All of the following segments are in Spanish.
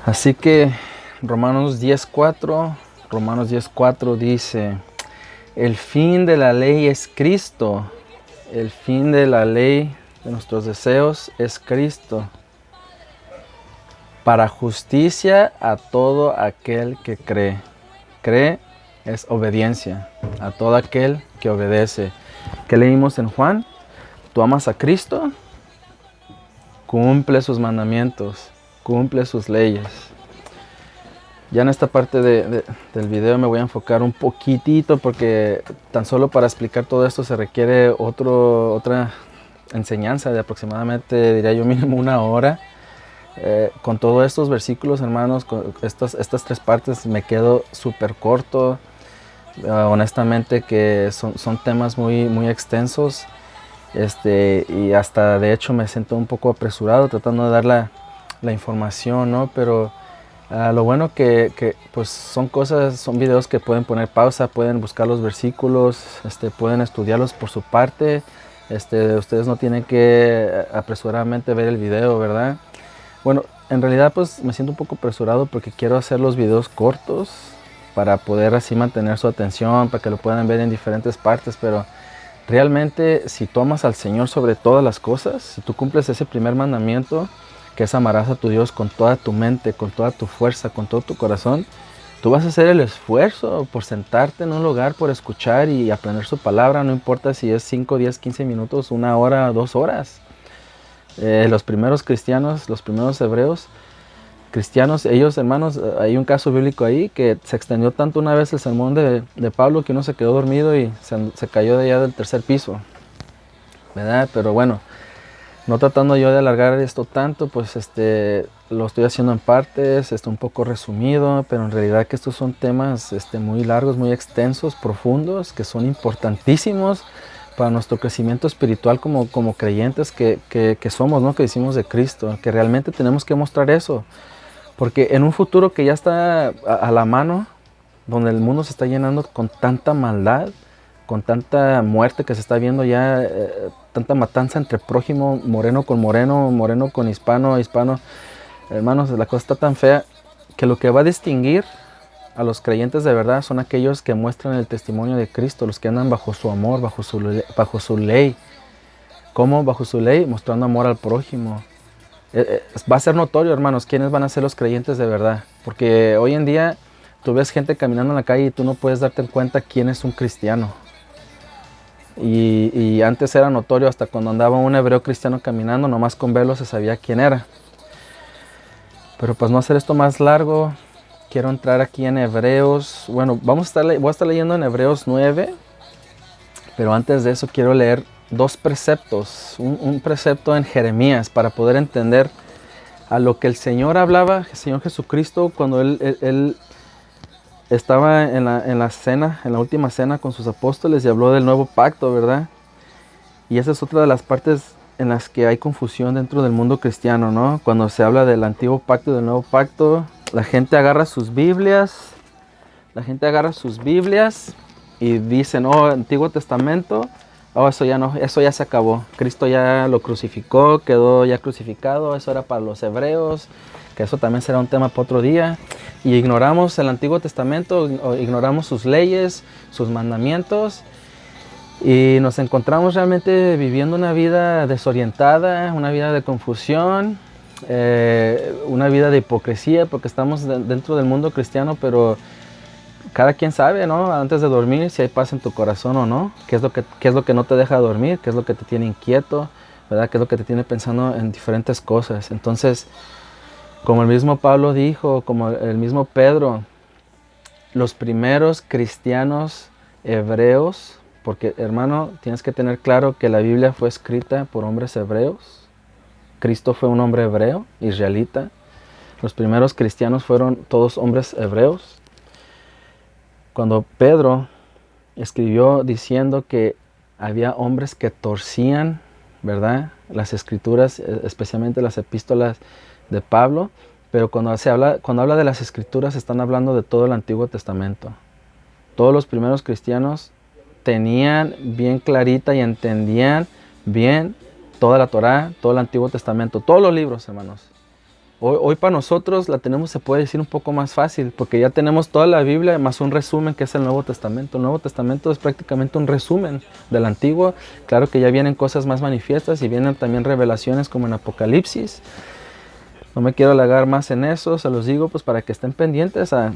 Así que Romanos 10:4 dice, el fin de la ley es Cristo, el fin de la ley de nuestros deseos es Cristo, para justicia a todo aquel que cree. Cree es obediencia, a todo aquel que obedece. ¿Qué leímos en Juan? Tú amas a Cristo, cumple sus mandamientos, cumple sus leyes. Ya en esta parte del video me voy a enfocar un poquitito porque tan solo para explicar todo esto se requiere otra enseñanza de aproximadamente, diría yo, mínimo una hora. Con todos estos versículos, hermanos, con estas tres partes me quedo súper corto. Honestamente que son temas muy extensos. Y hasta de hecho me siento un poco apresurado tratando de dar la información, ¿no? Pero lo bueno que pues son videos que pueden poner pausa, pueden buscar los versículos, pueden estudiarlos por su parte. Ustedes no tienen que apresuradamente ver el video, ¿verdad? Bueno, en realidad pues me siento un poco apresurado porque quiero hacer los videos cortos para poder así mantener su atención, para que lo puedan ver en diferentes partes, pero realmente si tú amas al Señor sobre todas las cosas, si tú cumples ese primer mandamiento, que es amarás a tu Dios con toda tu mente, con toda tu fuerza, con todo tu corazón, tú vas a hacer el esfuerzo por sentarte en un lugar, por escuchar y aprender su palabra, no importa si es 5, 10, 15 minutos, 1 hora, 2 horas. Los primeros cristianos, los primeros hebreos cristianos, ellos, hermanos, hay un caso bíblico ahí que se extendió tanto una vez el sermón de Pablo que uno se quedó dormido y se cayó de allá del tercer piso, ¿verdad? Pero bueno, no tratando yo de alargar esto tanto, pues lo estoy haciendo en partes, un poco resumido, pero en realidad que estos son temas muy largos, muy extensos, profundos, que son importantísimos para nuestro crecimiento espiritual como creyentes que somos, ¿no? Que decimos de Cristo, que realmente tenemos que mostrar eso. Porque en un futuro que ya está a la mano, donde el mundo se está llenando con tanta maldad, con tanta muerte que se está viendo ya, tanta matanza entre prójimo, moreno con hispano, hermanos, la cosa está tan fea que lo que va a distinguir a los creyentes de verdad son aquellos que muestran el testimonio de Cristo, los que andan bajo su amor, bajo su ley. ¿Cómo? Bajo su ley, mostrando amor al prójimo. Va a ser notorio, hermanos, quiénes van a ser los creyentes de verdad. Porque hoy en día tú ves gente caminando en la calle y tú no puedes darte cuenta quién es un cristiano. Y antes era notorio, hasta cuando andaba un hebreo cristiano caminando, nomás con verlo se sabía quién era. Pero pues no hacer esto más largo, quiero entrar aquí en Hebreos. Bueno, voy a estar leyendo en Hebreos 9, pero antes de eso quiero leer dos preceptos, un precepto en Jeremías para poder entender a lo que el Señor hablaba, el Señor Jesucristo, cuando Él estaba en la cena, en la última cena con sus apóstoles y habló del nuevo pacto, ¿verdad? Y esa es otra de las partes en las que hay confusión dentro del mundo cristiano, ¿no? Cuando se habla del antiguo pacto y del nuevo pacto, la gente agarra sus Biblias y dicen, oh, Antiguo Testamento, oh, eso ya no, eso ya se acabó. Cristo ya lo crucificó, quedó ya crucificado, eso era para los hebreos, que eso también será un tema para otro día. Y ignoramos el Antiguo Testamento, ignoramos sus leyes, sus mandamientos, y nos encontramos realmente viviendo una vida desorientada, una vida de confusión, una vida de hipocresía, porque estamos dentro del mundo cristiano, pero cada quien sabe, ¿no? Antes de dormir, si hay paz en tu corazón o no, qué es lo que no te deja dormir, qué es lo que te tiene inquieto, ¿verdad? Qué es lo que te tiene pensando en diferentes cosas. Entonces, como el mismo Pablo dijo, como el mismo Pedro, los primeros cristianos hebreos, porque hermano, tienes que tener claro que la Biblia fue escrita por hombres hebreos. Cristo fue un hombre hebreo, israelita. Los primeros cristianos fueron todos hombres hebreos. Cuando Pedro escribió diciendo que había hombres que torcían, ¿verdad?, las escrituras, especialmente las epístolas de Pablo, pero cuando habla de las escrituras están hablando de todo el Antiguo Testamento. Todos los primeros cristianos tenían bien clarita y entendían bien toda la Torá, todo el Antiguo Testamento, todos los libros, hermanos. Hoy para nosotros la tenemos, se puede decir, un poco más fácil, porque ya tenemos toda la Biblia más un resumen que es el Nuevo Testamento. El Nuevo Testamento es prácticamente un resumen del Antiguo. Claro que ya vienen cosas más manifiestas y vienen también revelaciones como en Apocalipsis. No me quiero alargar más en eso, se los digo pues para que estén pendientes a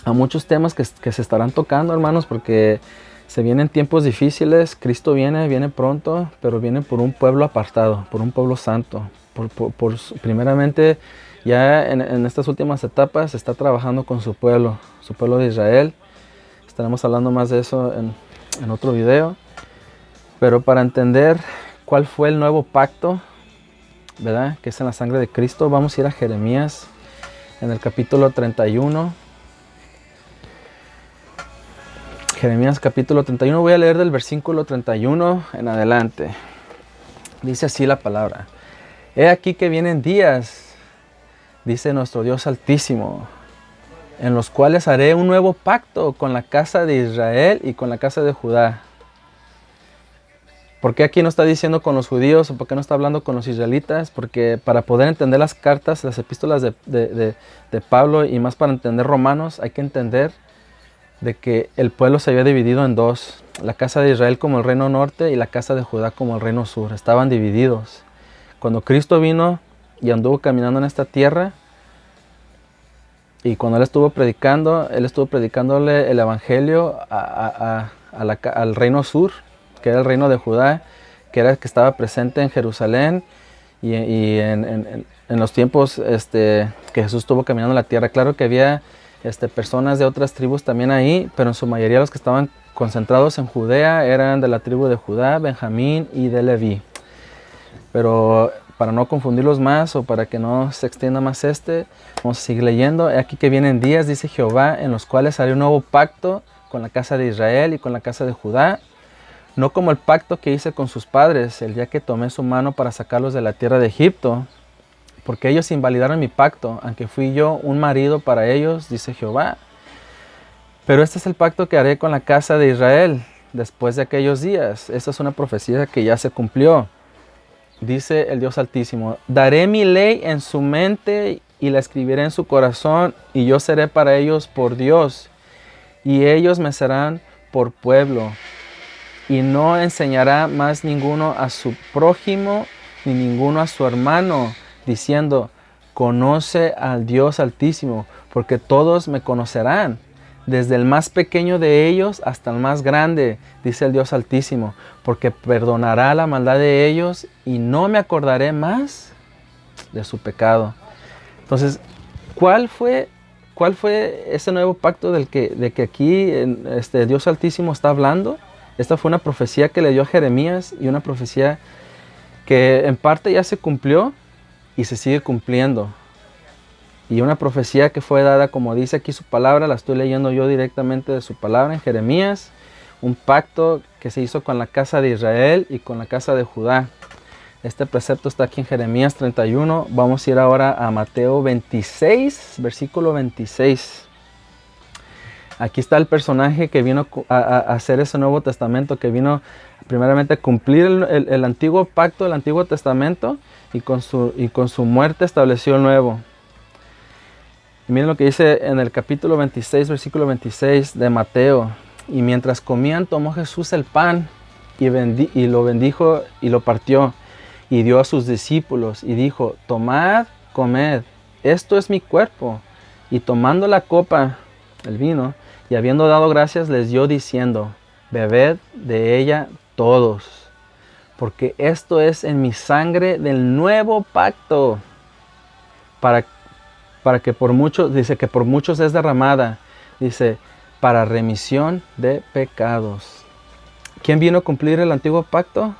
muchos temas que se estarán tocando, hermanos, porque se vienen tiempos difíciles. Cristo viene pronto, pero viene por un pueblo apartado, por un pueblo santo. Primeramente, ya en estas últimas etapas se está trabajando con su pueblo de Israel. Estaremos hablando más de eso en otro video. Pero para entender cuál fue el nuevo pacto, ¿verdad?, que es en la sangre de Cristo, vamos a ir a Jeremías en el capítulo 31. Jeremías capítulo 31, voy a leer del versículo 31 en adelante. Dice así la palabra: He aquí que vienen días, dice nuestro Dios Altísimo, en los cuales haré un nuevo pacto con la casa de Israel y con la casa de Judá. ¿Por qué aquí no está diciendo con los judíos o por qué no está hablando con los israelitas? Porque para poder entender las cartas, las epístolas de Pablo y más para entender Romanos, hay que entender de que el pueblo se había dividido en dos. La casa de Israel como el reino norte y la casa de Judá como el reino sur. Estaban divididos. Cuando Cristo vino y anduvo caminando en esta tierra, y cuando Él estuvo predicándole el evangelio al reino sur, que era el reino de Judá, que era el que estaba presente en Jerusalén y en los tiempos que Jesús estuvo caminando en la tierra. Claro que había personas de otras tribus también ahí, pero en su mayoría los que estaban concentrados en Judea eran de la tribu de Judá, Benjamín y de Leví. Pero para no confundirlos más o para que no se extienda más vamos a seguir leyendo. Aquí que vienen días, dice Jehová, en los cuales haré un nuevo pacto con la casa de Israel y con la casa de Judá, no como el pacto que hice con sus padres el día que tomé su mano para sacarlos de la tierra de Egipto, porque ellos invalidaron mi pacto, aunque fui yo un marido para ellos, dice Jehová. Pero este es el pacto que haré con la casa de Israel después de aquellos días. Esta es una profecía que ya se cumplió. Dice el Dios Altísimo: daré mi ley en su mente y la escribiré en su corazón, y yo seré para ellos por Dios, y ellos me serán por pueblo. Y no enseñará más ninguno a su prójimo, ni ninguno a su hermano, diciendo: conoce al Dios Altísimo, porque todos me conocerán, desde el más pequeño de ellos hasta el más grande, dice el Dios Altísimo, porque perdonará la maldad de ellos y no me acordaré más de su pecado. Entonces, ¿cuál fue ese nuevo pacto de que aquí Dios Altísimo está hablando? Esta fue una profecía que le dio a Jeremías y una profecía que en parte ya se cumplió y se sigue cumpliendo. Y una profecía que fue dada, como dice aquí su palabra, la estoy leyendo yo directamente de su palabra en Jeremías, un pacto que se hizo con la casa de Israel y con la casa de Judá. Este precepto está aquí en Jeremías 31. Vamos a ir ahora a Mateo 26, versículo 26. Aquí está el personaje que vino a hacer ese Nuevo Testamento, que vino primeramente a cumplir el antiguo pacto, el Antiguo Testamento, y con su muerte estableció el nuevo. Y miren lo que dice en el capítulo 26, versículo 26 de Mateo. Y mientras comían, tomó Jesús el pan y lo bendijo y lo partió y dio a sus discípulos y dijo: tomad, comed, esto es mi cuerpo. Y tomando la copa, el vino, y habiendo dado gracias, les dio diciendo: bebed de ella todos, porque esto es en mi sangre del nuevo pacto, para que por muchos, dice que por muchos es derramada, dice, para remisión de pecados. ¿Quién vino a cumplir el antiguo pacto?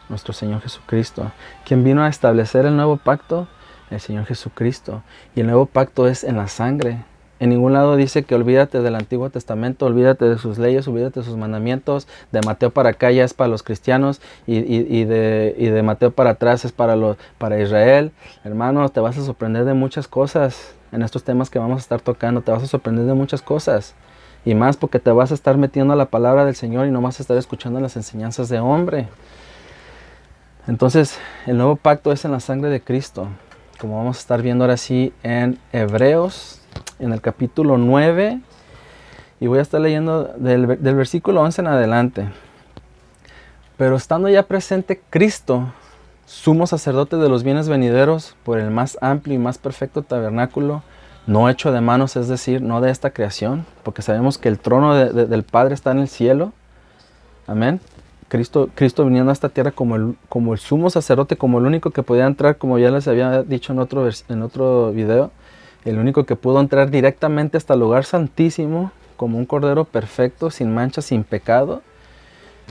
Nuestro Señor Jesucristo. ¿Quién vino a establecer el nuevo pacto? El Señor Jesucristo. Y el nuevo pacto es en la sangre. En ningún lado dice que olvídate del Antiguo Testamento, olvídate de sus leyes, olvídate de sus mandamientos. De Mateo para acá ya es para los cristianos y de Mateo para atrás es para Israel. Hermanos, te vas a sorprender de muchas cosas en estos temas que vamos a estar tocando. Te vas a sorprender de muchas cosas. Y más porque te vas a estar metiendo a la palabra del Señor y no vas a estar escuchando las enseñanzas de hombre. Entonces, el nuevo pacto es en la sangre de Cristo. como vamos a estar viendo ahora sí en Hebreos, en el capítulo 9, y voy a estar leyendo del versículo 11 en adelante. Pero estando ya presente Cristo, sumo sacerdote de los bienes venideros, por el más amplio y más perfecto tabernáculo, no hecho de manos, es decir, no de esta creación, porque sabemos que el trono del Padre está en el cielo. Amén. Cristo viniendo a esta tierra como el sumo sacerdote, como el único que podía entrar, como ya les había dicho en otro video, el único que pudo entrar directamente hasta el lugar santísimo, como un cordero perfecto, sin mancha, sin pecado.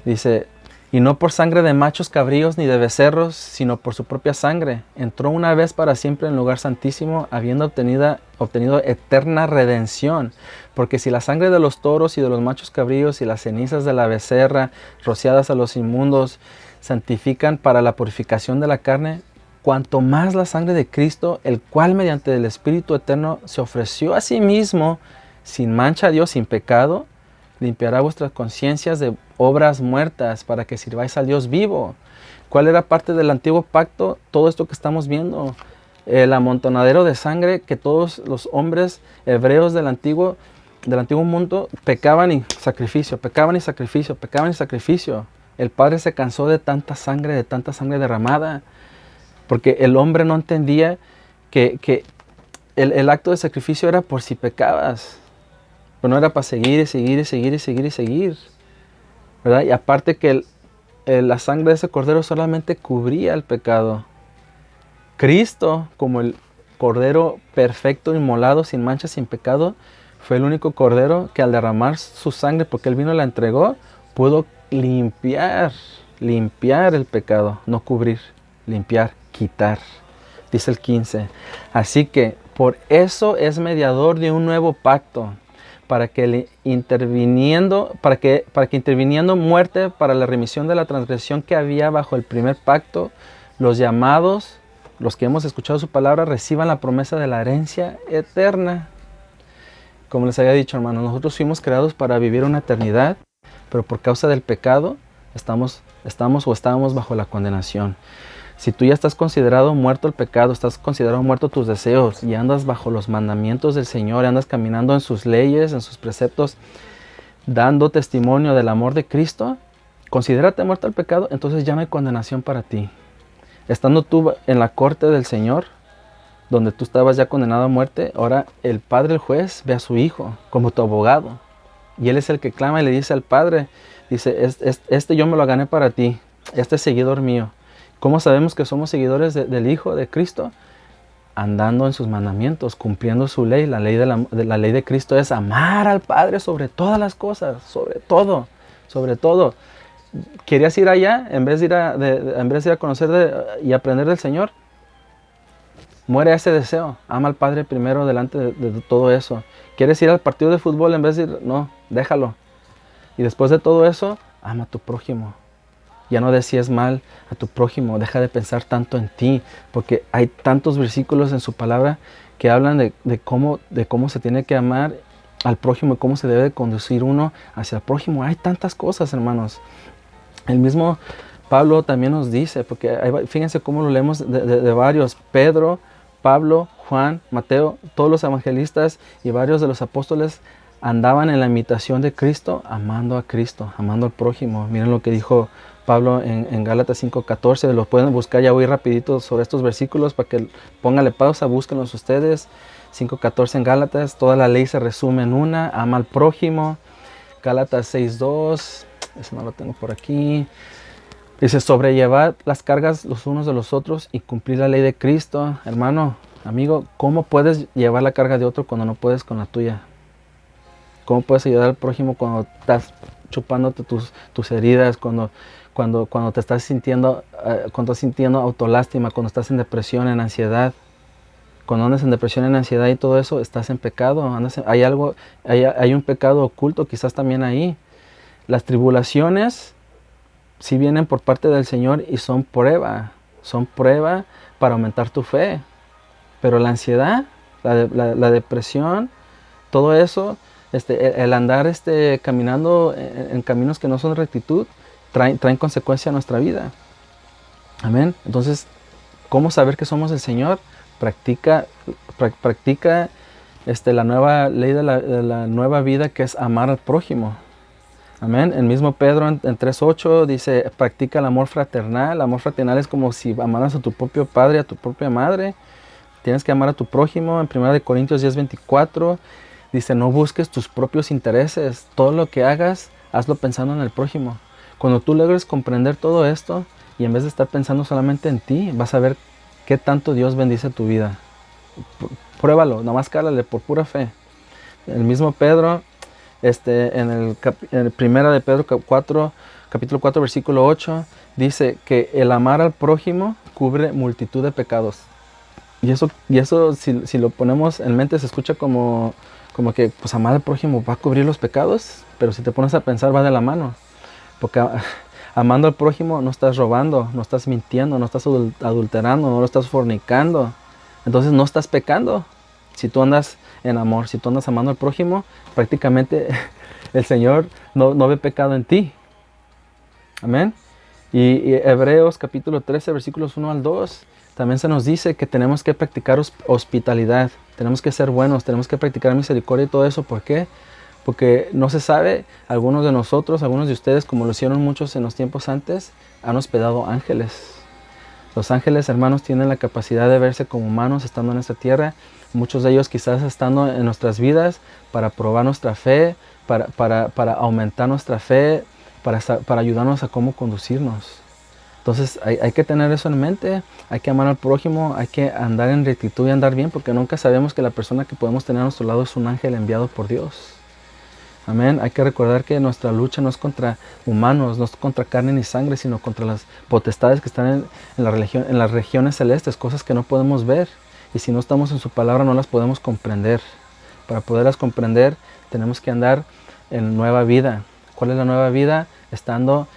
Dice, y no por sangre de machos cabríos ni de becerros, sino por su propia sangre. Entró una vez para siempre en el lugar santísimo, habiendo obtenido eterna redención. Porque si la sangre de los toros y de los machos cabríos y las cenizas de la becerra, rociadas a los inmundos, santifican para la purificación de la carne, cuanto más la sangre de Cristo, el cual mediante el Espíritu Eterno se ofreció a sí mismo, sin mancha a Dios, sin pecado, limpiará vuestras conciencias de obras muertas para que sirváis al Dios vivo. ¿Cuál era parte del antiguo pacto? Todo esto que estamos viendo. El amontonadero de sangre que todos los hombres hebreos del antiguo mundo pecaban y sacrificio, pecaban y sacrificio, pecaban y sacrificio. El Padre se cansó de tanta sangre derramada, porque el hombre no entendía que el acto de sacrificio era por si pecabas. Pero no era para seguir y seguir y seguir y seguir y seguir, ¿verdad? Y aparte que la sangre de ese cordero solamente cubría el pecado. Cristo, como el cordero perfecto, inmolado, sin mancha, sin pecado, fue el único cordero que al derramar su sangre, porque Él vino y la entregó, pudo limpiar el pecado, no cubrir, limpiar, quitar. Dice el 15. Así que por eso es mediador de un nuevo pacto, para que interviniendo muerte para la remisión de la transgresión que había bajo el primer pacto, los llamados, los que hemos escuchado su palabra, reciban la promesa de la herencia eterna. Como les había dicho, hermanos, nosotros fuimos creados para vivir una eternidad, pero por causa del pecado estábamos bajo la condenación. Si tú ya estás considerado muerto el pecado, estás considerado muerto tus deseos y andas bajo los mandamientos del Señor, andas caminando en sus leyes, en sus preceptos, dando testimonio del amor de Cristo, considérate muerto al pecado, entonces ya no hay condenación para ti. Estando tú en la corte del Señor, donde tú estabas ya condenado a muerte, ahora el Padre, el juez, ve a su Hijo como tu abogado. Y Él es el que clama y le dice al Padre, dice, este yo me lo gané para ti, este es seguidor mío. ¿Cómo sabemos que somos seguidores del Hijo de Cristo? Andando en sus mandamientos, cumpliendo su ley. La ley de Cristo es amar al Padre sobre todas las cosas, sobre todo. ¿Querías ir allá en vez de ir a conocer y aprender del Señor? Muere ese deseo. Ama al Padre primero delante de todo eso. ¿Quieres ir al partido de fútbol en vez de ir? No, déjalo. Y después de todo eso, ama a tu prójimo. Ya no decías mal a tu prójimo, deja de pensar tanto en ti, porque hay tantos versículos en su palabra que hablan de cómo se tiene que amar al prójimo y cómo se debe de conducir uno hacia el prójimo. Hay tantas cosas, hermanos. El mismo Pablo también nos dice, porque fíjense cómo lo leemos de varios. Pedro, Pablo, Juan, Mateo, todos los evangelistas y varios de los apóstoles andaban en la imitación de Cristo, amando a Cristo, amando al prójimo. Miren lo que dijo Pablo en Gálatas 5:14, lo pueden buscar, ya voy rapidito sobre estos versículos para que póngale pausa, búsquenlos ustedes. 5:14 en Gálatas, toda la ley se resume en una, ama al prójimo. Gálatas 6:2, ese no lo tengo por aquí. Dice, sobrellevad las cargas los unos de los otros y cumplir la ley de Cristo. Hermano, amigo, ¿cómo puedes llevar la carga de otro cuando no puedes con la tuya? ¿Cómo puedes ayudar al prójimo cuando estás chupándote tus heridas, cuando te estás sintiendo autolástima, cuando estás en depresión, en ansiedad? Cuando andas en depresión, en ansiedad y todo eso, estás en pecado. Hay un pecado oculto quizás también ahí. Las tribulaciones sí vienen por parte del Señor y son prueba para aumentar tu fe. Pero la ansiedad, la depresión, todo eso, el andar caminando en caminos que no son rectitud, traen consecuencia a nuestra vida. Amén. Entonces, ¿cómo saber que somos del Señor? practica la nueva ley de la nueva vida, que es amar al prójimo. Amén. El mismo Pedro en 3:8 dice, practica el amor fraternal. El amor fraternal es como si amaras a tu propio padre, a tu propia madre. Tienes que amar a tu prójimo. En 1 Corintios 10:24 dice, no busques tus propios intereses. Todo lo que hagas, hazlo pensando en el prójimo. Cuando tú logres comprender todo esto, y en vez de estar pensando solamente en ti, vas a ver qué tanto Dios bendice tu vida. Pruébalo, nomás cálale por pura fe. El mismo Pedro, en el primera de Pedro 4, capítulo 4, versículo 8, dice que el amar al prójimo cubre multitud de pecados. Y eso si lo ponemos en mente, se escucha como que pues amar al prójimo va a cubrir los pecados, pero si te pones a pensar va de la mano. Porque amando al prójimo no estás robando, no estás mintiendo, no estás adulterando, no lo estás fornicando. Entonces no estás pecando. Si tú andas en amor, si tú andas amando al prójimo, prácticamente el Señor no ve pecado en ti. Amén. Y Hebreos capítulo 13, versículos 1 al 2, también se nos dice que tenemos que practicar hospitalidad. Tenemos que ser buenos, tenemos que practicar misericordia y todo eso. ¿Por qué? Porque no se sabe, algunos de nosotros, algunos de ustedes, como lo hicieron muchos en los tiempos antes, han hospedado ángeles. Los ángeles, hermanos, tienen la capacidad de verse como humanos estando en esta tierra. Muchos de ellos quizás estando en nuestras vidas para probar nuestra fe, para aumentar nuestra fe, para ayudarnos a cómo conducirnos. Entonces hay que tener eso en mente, hay que amar al prójimo, hay que andar en rectitud y andar bien, porque nunca sabemos que la persona que podemos tener a nuestro lado es un ángel enviado por Dios. Amén. Hay que recordar que nuestra lucha no es contra humanos, no es contra carne ni sangre, sino contra las potestades que están en las regiones celestes, cosas que no podemos ver. Y si no estamos en su palabra no las podemos comprender. Para poderlas comprender tenemos que andar en nueva vida. ¿Cuál es la nueva vida? Estando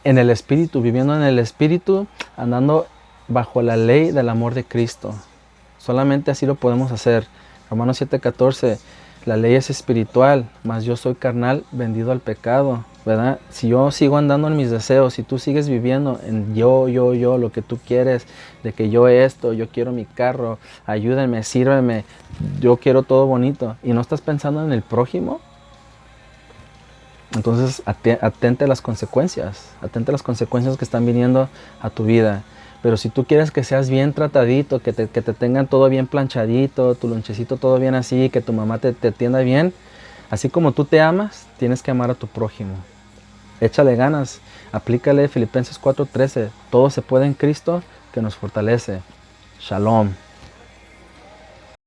en el Espíritu, viviendo en el Espíritu, andando bajo la ley del amor de Cristo. Solamente así lo podemos hacer. Romanos 7:14. La ley es espiritual, mas yo soy carnal, vendido al pecado, ¿verdad? Si yo sigo andando en mis deseos, si tú sigues viviendo en yo, lo que tú quieres, de que yo yo quiero mi carro, ayúdenme, sírveme, yo quiero todo bonito, y no estás pensando en el prójimo, entonces atente a las consecuencias que están viniendo a tu vida. Pero si tú quieres que seas bien tratadito, que te tengan todo bien planchadito, tu lonchecito todo bien así, que tu mamá te atienda bien, así como tú te amas, tienes que amar a tu prójimo. Échale ganas, aplícale Filipenses 4:13. Todo se puede en Cristo que nos fortalece. Shalom.